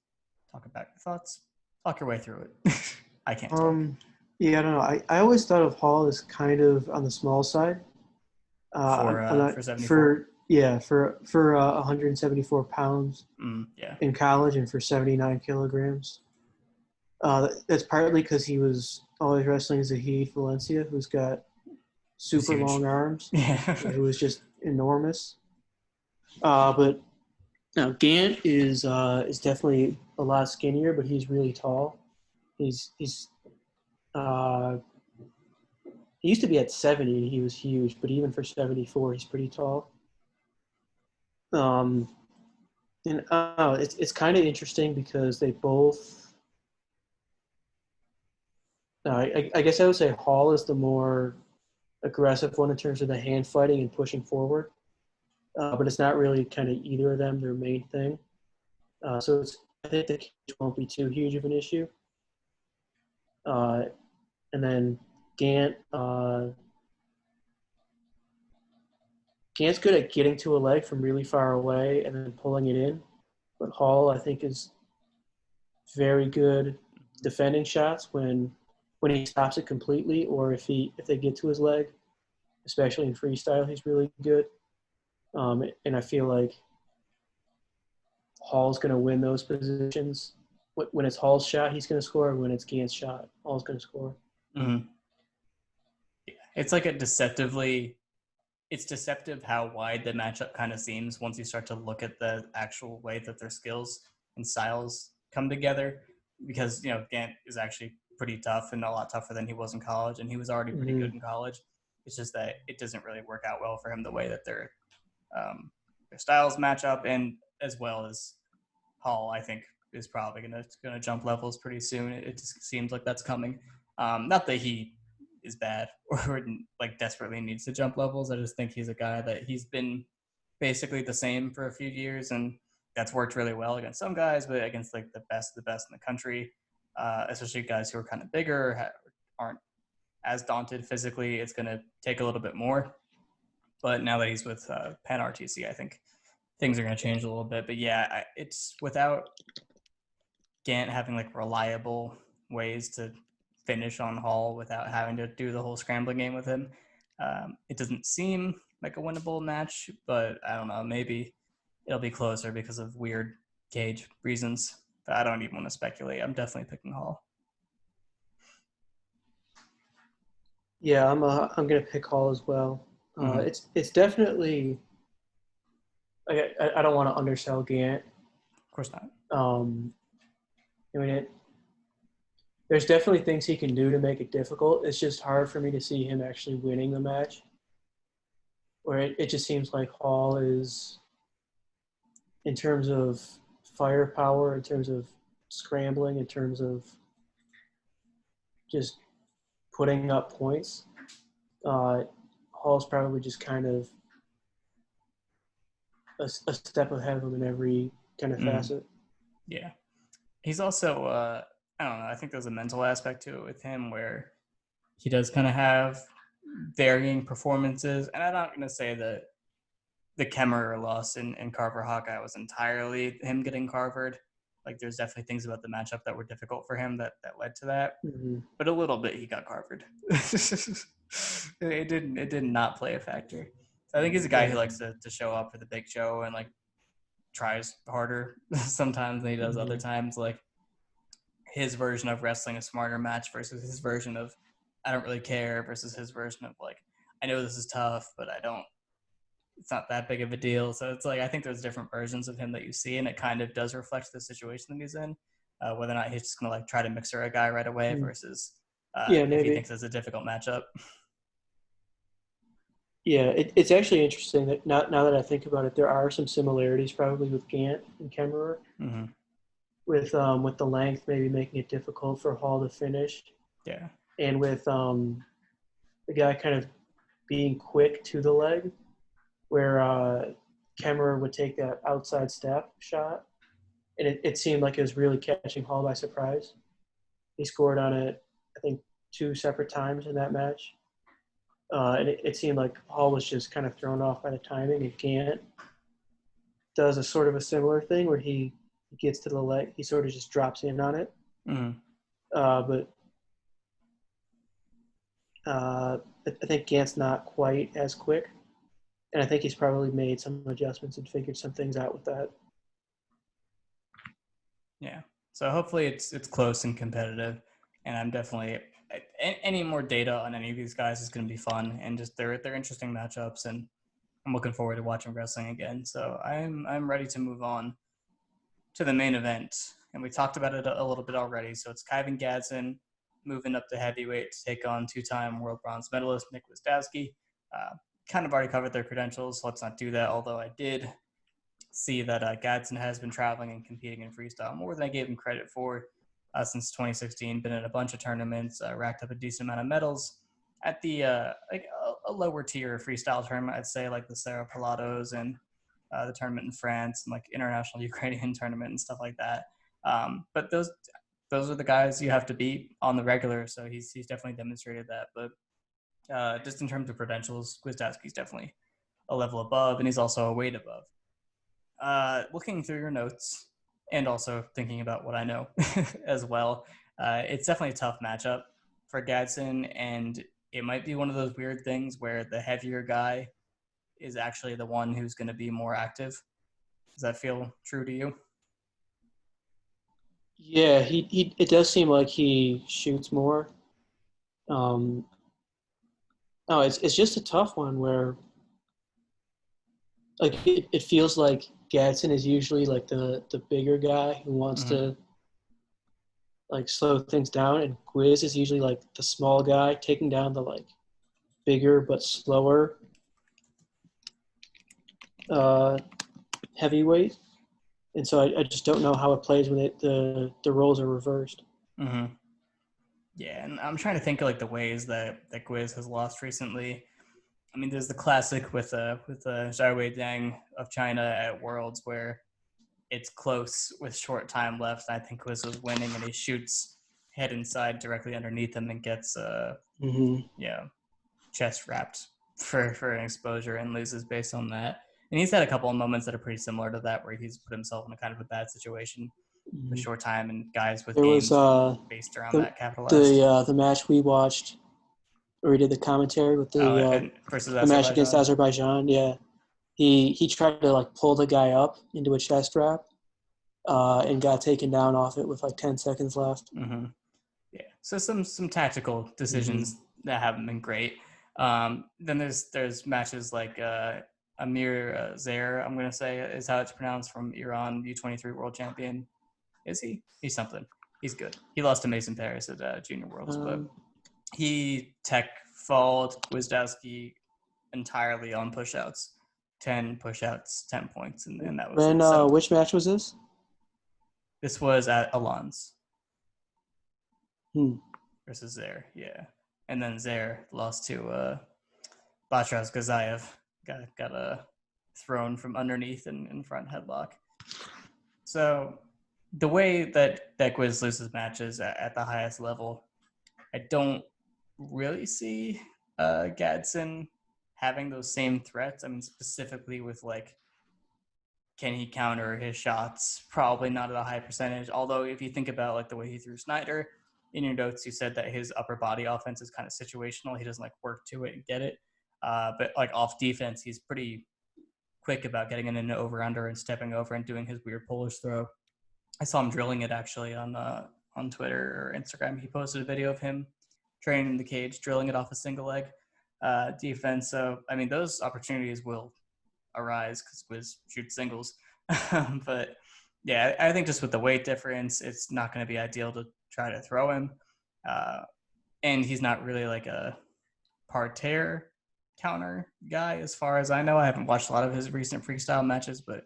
Talk about your thoughts. Talk your way through it. I can't talk. Yeah, I don't know. I always thought of Hall as kind of on the small side. For 74? For 174 pounds in college and for 79 kilograms. That's partly because he was always wrestling Zahid Valencia, who's got super long arms. Yeah. Who was just enormous. But now Gant is definitely a lot skinnier, but he's really tall. He used to be at 70 and he was huge, but even for 74, he's pretty tall. It's kind of interesting because they both. I guess I would say Hall is the more aggressive one in terms of the hand fighting and pushing forward, but it's not really kind of either of them their main thing. So I think the cage won't be too huge of an issue. And then Gant's good at getting to a leg from really far away and then pulling it in. But Hall, I think, is very good defending shots when he stops it completely, or if they get to his leg, especially in freestyle, he's really good. And I feel like Hall's going to win those positions. When it's Hall's shot, he's going to score. When it's Gant's shot, Hall's going to score. Mm-hmm. It's like it's deceptive how wide the matchup kind of seems once you start to look at the actual way that their skills and styles come together. Because, Gant is actually pretty tough and a lot tougher than he was in college, and he was already pretty good in college. It's just that it doesn't really work out well for him the way that their styles match up, and as well as Hall, I think, is probably gonna jump levels pretty soon. It just seems like that's coming. Not that he is bad or like desperately needs to jump levels. I just think he's a guy that he's been basically the same for a few years, and that's worked really well against some guys, but against like the best of the best in the country, especially guys who are kind of bigger, aren't as daunted physically, it's going to take a little bit more. But now that he's with Penn RTC, I think things are going to change a little bit. But yeah, it's without Gant having like reliable ways to finish on Hall without having to do the whole scrambling game with him. It doesn't seem like a winnable match, but I don't know, maybe it'll be closer because of weird cage reasons. But I don't even want to speculate. I'm definitely picking Hall. Yeah, I'm gonna pick Hall as well. It's definitely. I don't want to undersell Gant. Of course not. I mean, there's definitely things he can do to make it difficult. It's just hard for me to see him actually winning the match. Where it just seems like Hall is, in terms of firepower, in terms of scrambling, in terms of just putting up points, Hall's probably just kind of a step ahead of him in every kind of facet. Yeah. He's also, I don't know, I think there's a mental aspect to it with him where he does kind of have varying performances. And I'm not going to say that the Kemmerer loss in Carver Hawkeye was entirely him getting carvered. Like, there's definitely things about the matchup that were difficult for him that led to that. But a little bit he got carvered. It did not play a factor. So I think he's a guy who likes to show up for the big show and like tries harder sometimes than he does other times. Like, his version of wrestling a smarter match versus his version of I don't really care versus his version of like I know this is tough, but it's not that big of a deal. So it's like I think there's different versions of him that you see, and it kind of does reflect the situation that he's in, whether or not he's just gonna like try to mixer a guy right away versus if he thinks it's a difficult matchup. Yeah, it's actually interesting that now that I think about it, there are some similarities probably with Gant and Kemmerer. With the length maybe making it difficult for Hall to finish. Yeah. And with the guy kind of being quick to the leg, where Kemmerer would take that outside step shot, and it seemed like it was really catching Hall by surprise. He scored on it, I think, 2 separate times in that match. And it seemed like Hall was just kind of thrown off by the timing, and Gant does a sort of a similar thing where he gets to the leg, he sort of just drops in on it. But I think Gant's not quite as quick, and I think he's probably made some adjustments and figured some things out with that. Yeah. So hopefully it's close and competitive, and I'm definitely any more data on any of these guys is going to be fun, and just they're interesting matchups, and I'm looking forward to watching wrestling again. So I'm ready to move on to the main event, and we talked about it a little bit already. So it's Kaivan Gadson moving up to heavyweight to take on 2-time world bronze medalist Nick Gwiazdowski. Kind of already covered their credentials, so let's not do that, although I did see that Gadson has been traveling and competing in freestyle more than I gave him credit for since 2016. Been in a bunch of tournaments, racked up a decent amount of medals at the like a lower tier freestyle tournament, I'd say, like the Sarah Pilatos and the tournament in France and like international Ukrainian tournament and stuff like that. But those are the guys you have to beat on the regular. So he's definitely demonstrated that. But just in terms of credentials, Gwiazdowski's definitely a level above, and he's also a weight above. Looking through your notes and also thinking about what I know as well, it's definitely a tough matchup for Gadson, and it might be one of those weird things where the heavier guy is actually the one who's going to be more active. Does that feel true to you? Yeah, it does seem like he shoots more. No, it's just a tough one where like it feels like Gadson is usually like the bigger guy who wants to like slow things down, and Gwiz is usually like the small guy taking down the like bigger but slower uh, heavyweight. And so I just don't know how it plays when the roles are reversed. Mm-hmm. Yeah, and I'm trying to think of like the ways that Gwiz has lost recently. I mean, there's the classic with Xiaowei Deng of China at Worlds where it's close with short time left. I think Gwiz was winning, and he shoots head inside directly underneath him and gets chest wrapped for an exposure and loses based on that. And he's had a couple of moments that are pretty similar to that where he's put himself in a kind of a bad situation with short time, and guys with There was games based around that capitalized. the match we watched where he did the commentary with Versus the match against Azerbaijan. Azerbaijan. Yeah, he tried to like pull the guy up into a chest wrap, and got taken down off it with like 10 seconds left. Mm-hmm. Yeah, so some tactical decisions that haven't been great. Then there's matches like Amir Zaire, I'm gonna say is how it's pronounced, from Iran, U23 world champion. Is he? He's something. He's good. He lost to Mason Paris at Junior Worlds, but he tech falled Wisdowski entirely on pushouts. 10 pushouts, 10 points, and that was it. Which match was this? This was at Alon's versus Zaire, yeah. And then Zaire lost to Batraz Gazayev. Got thrown from underneath in front headlock. So the way that Gwiz loses matches at the highest level, I don't really see Gadson having those same threats. I mean, specifically with like, can he counter his shots? Probably not at a high percentage. Although if you think about like the way he threw Snyder, in your notes you said that his upper body offense is kind of situational. He doesn't like work to it and get it. But like off defense, he's pretty quick about getting in an over-under and stepping over and doing his weird Polish throw. I saw him drilling it actually on Twitter or Instagram. He posted a video of him training in the cage, drilling it off a single leg defense. So, I mean, those opportunities will arise because Gwiz shoots singles. But, yeah, I think just with the weight difference, it's not going to be ideal to try to throw him. And he's not really like a parterre counter guy as far as I know. I haven't watched a lot of his recent freestyle matches, but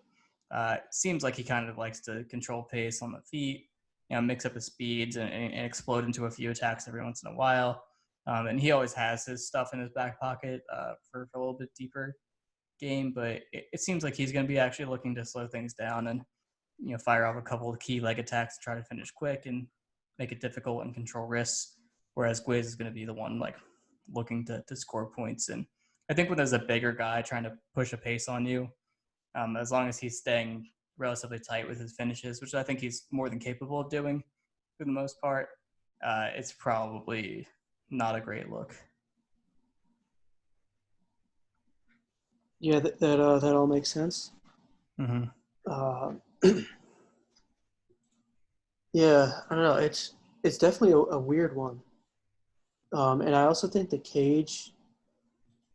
it seems like he kind of likes to control pace on the feet, mix up his speeds and explode into a few attacks every once in a while. And he always has his stuff in his back pocket for a little bit deeper game, but it seems like he's going to be actually looking to slow things down and fire off a couple of key leg attacks to try to finish quick and make it difficult and control risks, whereas Gwiz is going to be the one like looking to score points. And I think when there's a bigger guy trying to push a pace on you, as long as he's staying relatively tight with his finishes, which I think he's more than capable of doing for the most part, it's probably not a great look. Yeah, that all makes sense. Mm-hmm. Yeah, I don't know. It's definitely a weird one. And I also think the cage,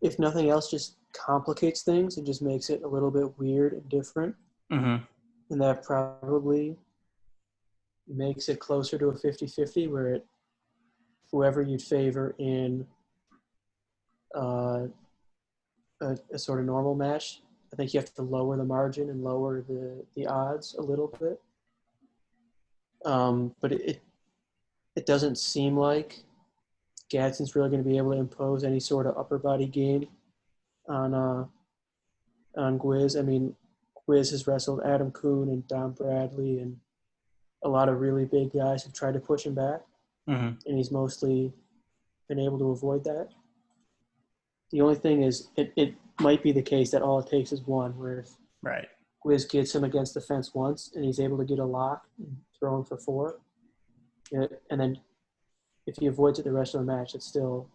if nothing else, just complicates things and just makes it a little bit weird and different. Mm-hmm. And that probably makes it closer to a 50-50 where whoever you'd favor in a sort of normal match, I think you have to lower the margin and lower the odds a little bit. But it doesn't seem like Gadson's really going to be able to impose any sort of upper body game on Gwiz. I mean, Gwiz has wrestled Adam Kuhn and Don Bradley and a lot of really big guys have tried to push him back, and he's mostly been able to avoid that. The only thing is it might be the case that all it takes is one, where if Gwiz gets him against the fence once and he's able to get a lock and throw him for 4, and then if he avoids it the rest of the match, it's still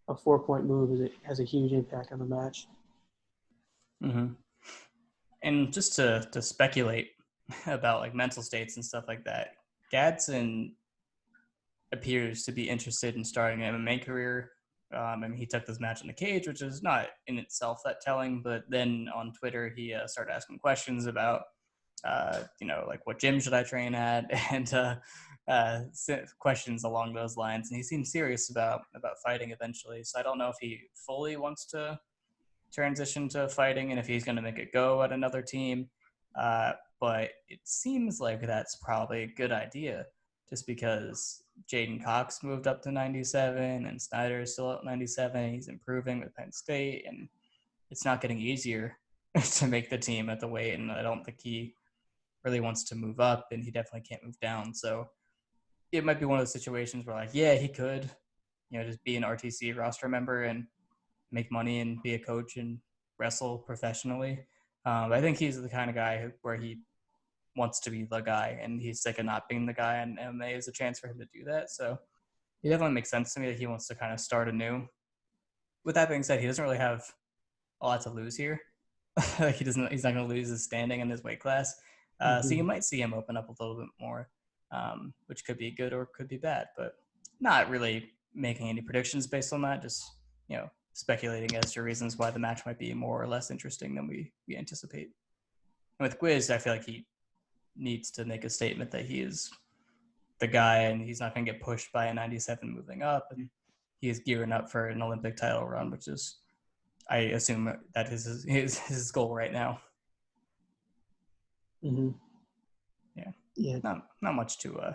a 4-point move. It has a huge impact on the match. Mm-hmm. And just to speculate about like mental states and stuff like that, Gadson appears to be interested in starting an MMA career. I mean, he took this match in the cage, which is not in itself that telling, but then on Twitter, he started asking questions about like what gym should I train at, and questions along those lines. And he seems serious about fighting eventually. So I don't know if he fully wants to transition to fighting and if he's going to make a go at another team. But it seems like that's probably a good idea, just because Jaden Cox moved up to 97 and Snyder is still at 97. He's improving with Penn State, and it's not getting easier to make the team at the weight. And I don't think he really wants to move up, and he definitely can't move down. So it might be one of those situations where, like, yeah, he could, just be an RTC roster member and make money and be a coach and wrestle professionally. I think he's the kind of guy where he wants to be the guy, and he's sick of not being the guy, and MMA is a chance for him to do that. So it definitely makes sense to me that he wants to kind of start anew. With that being said, he doesn't really have a lot to lose here. Like he's not going to lose his standing in his weight class. So you might see him open up a little bit more, which could be good or could be bad, but not really making any predictions based on that. Just, speculating as to reasons why the match might be more or less interesting than we anticipate. And with Gwiz, I feel like he needs to make a statement that he is the guy and he's not going to get pushed by a 97 moving up, and he is gearing up for an Olympic title run, which is, I assume, that is his goal right now. Mm-hmm. Yeah. Not much to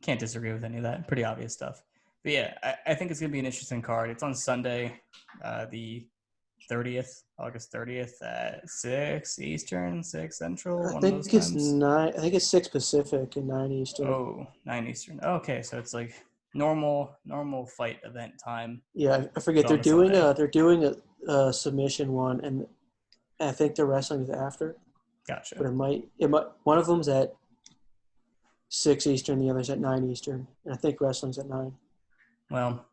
can't disagree with any of that. Pretty obvious stuff. But yeah, I think it's gonna be an interesting card. It's on Sunday, the 30th, August 30th at 6 Eastern, 6 Central. I think it's 9. I think it's 6 Pacific and 9 Eastern. Oh, 9 Eastern. Okay, so it's like normal fight event time. Yeah, I forget. They're doing a submission one, and I think the wrestling is after. Gotcha. But it might one of them's at 6 Eastern, the other's at 9 Eastern, and I think wrestling's at 9. Well,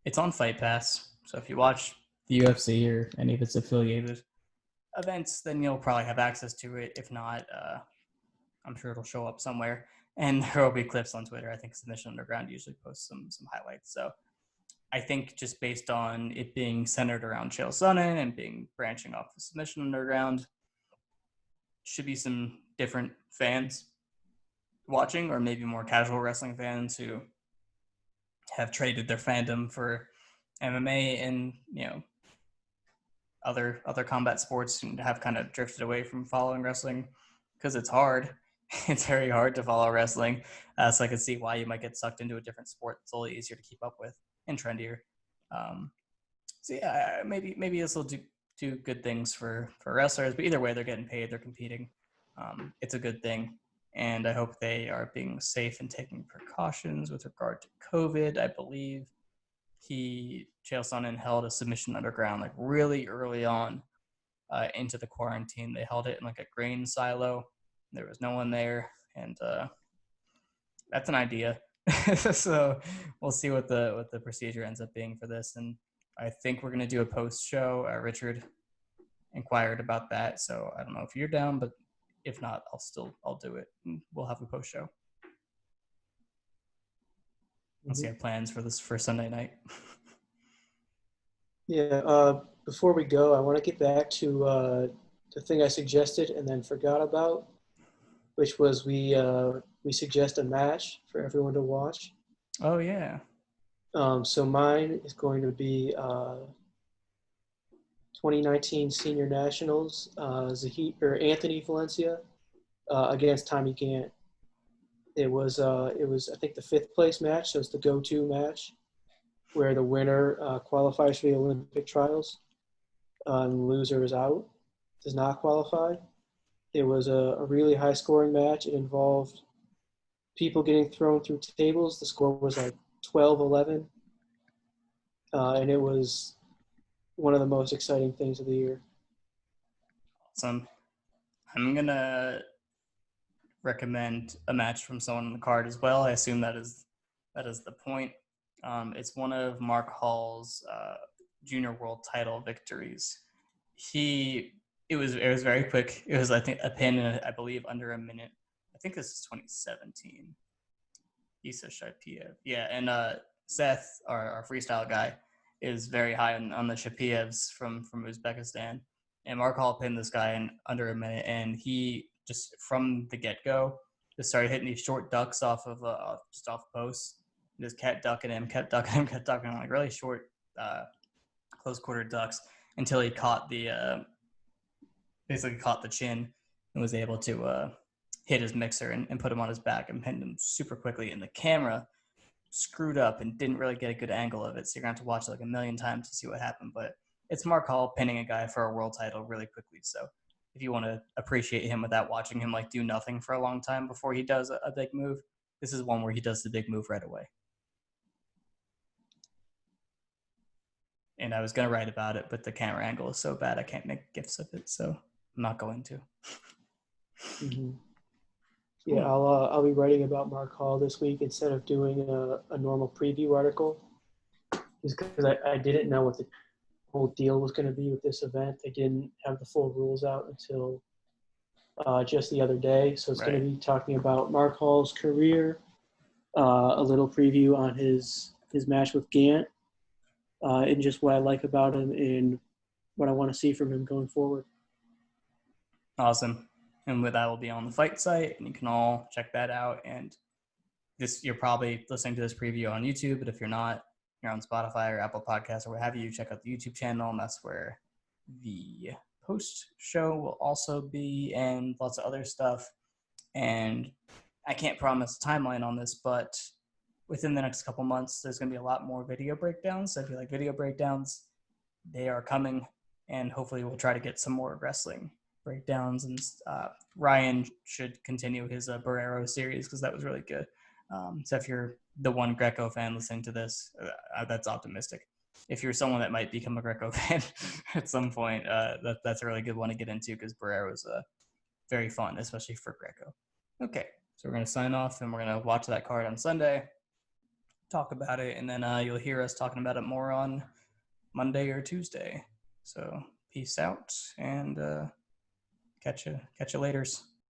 it's on Fight Pass, so if you watch the UFC or any of its affiliated events, then you'll probably have access to it. If not, I'm sure it'll show up somewhere, and there will be clips on Twitter. I think Submission Underground usually posts some highlights. So I think just based on it being centered around Chael Sonnen and being branching off of Submission Underground, should be some different fans watching, or maybe more casual wrestling fans who have traded their fandom for MMA and other combat sports, and have kind of drifted away from following wrestling because it's hard. It's very hard to follow wrestling. So I can see why you might get sucked into a different sport that's a little easier to keep up with and trendier. So yeah, maybe this will do good things for wrestlers, but either way, they're getting paid, they're competing. It's a good thing. And I hope they are being safe and taking precautions with regard to COVID. I believe Chael Sonnen held a Submission Underground like really early on into the quarantine. They held it in like a grain silo. There was no one there, and that's an idea. So we'll see what the procedure ends up being for this. And I think we're gonna do a post show. Richard inquired about that, so I don't know if you're down, but if not, I'll do it. And we'll have a post show. Once you have plans for this for Sunday night. Yeah. Before we go, I want to get back to the thing I suggested and then forgot about, which was we suggest a match for everyone to watch. Oh yeah. So mine is going to be 2019 Senior Nationals, Anthony Valencia against Tommy Gant. It was I think the 5th place match, so it's the go-to match where the winner qualifies for the Olympic trials, and the loser is out, does not qualify. It was a really high-scoring match. It involved people getting thrown through tables. The score was like 12-11, and it was one of the most exciting things of the year. Awesome. I'm going to recommend a match from someone on the card as well. I assume that is the point. It's one of Mark Hall's junior world title victories. It was very quick. It was, I think, a pin in, I believe, under a minute. I think this is 2017. Isa Shapiev. Yeah, and Seth, our freestyle guy, is very high on the Shapievs from Uzbekistan. And Mark Hall pinned this guy in under a minute, and he just from the get-go, just started hitting these short ducks off of just off posts. Just kept ducking him, like really short, close quarter ducks until he caught basically caught the chin and was able to hit his mixer and put him on his back and pinned him super quickly. And the camera screwed up and didn't really get a good angle of it, so you're going to have to watch it like a million times to see what happened. But it's Mark Hall pinning a guy for a world title really quickly. So if you want to appreciate him without watching him like do nothing for a long time before he does a big move, this is one where he does the big move right away. And I was going to write about it, but the camera angle is so bad I can't make GIFs of it, so I'm not going to. Mm-hmm. Yeah, I'll be writing about Mark Hall this week instead of doing a normal preview article, just because I didn't know what the whole deal was going to be with this event. They didn't have the full rules out until just the other day, so it's going to be talking about Mark Hall's career, a little preview on his match with Gant, and just what I like about him and what I want to see from him going forward. Awesome. And with that will be on the fight site, and you can all check that out. And you're probably listening to this preview on YouTube, but if you're not, you're on Spotify or Apple Podcasts or what have you, check out the YouTube channel, and that's where the post show will also be, and lots of other stuff. And I can't promise a timeline on this, but within the next couple months, there's going to be a lot more video breakdowns. So if you like video breakdowns, they are coming, and hopefully we'll try to get some more wrestling breakdowns. And Ryan should continue his Barrero series because that was really good. So if you're the one Greco fan listening to this, that's optimistic. If you're someone that might become a Greco fan at some point, that's a really good one to get into because Barrero is very fun, especially for Greco. Okay, so we're going to sign off, and we're going to watch that card on Sunday, talk about it, and then you'll hear us talking about it more on Monday or Tuesday. So peace out, and catch you laters.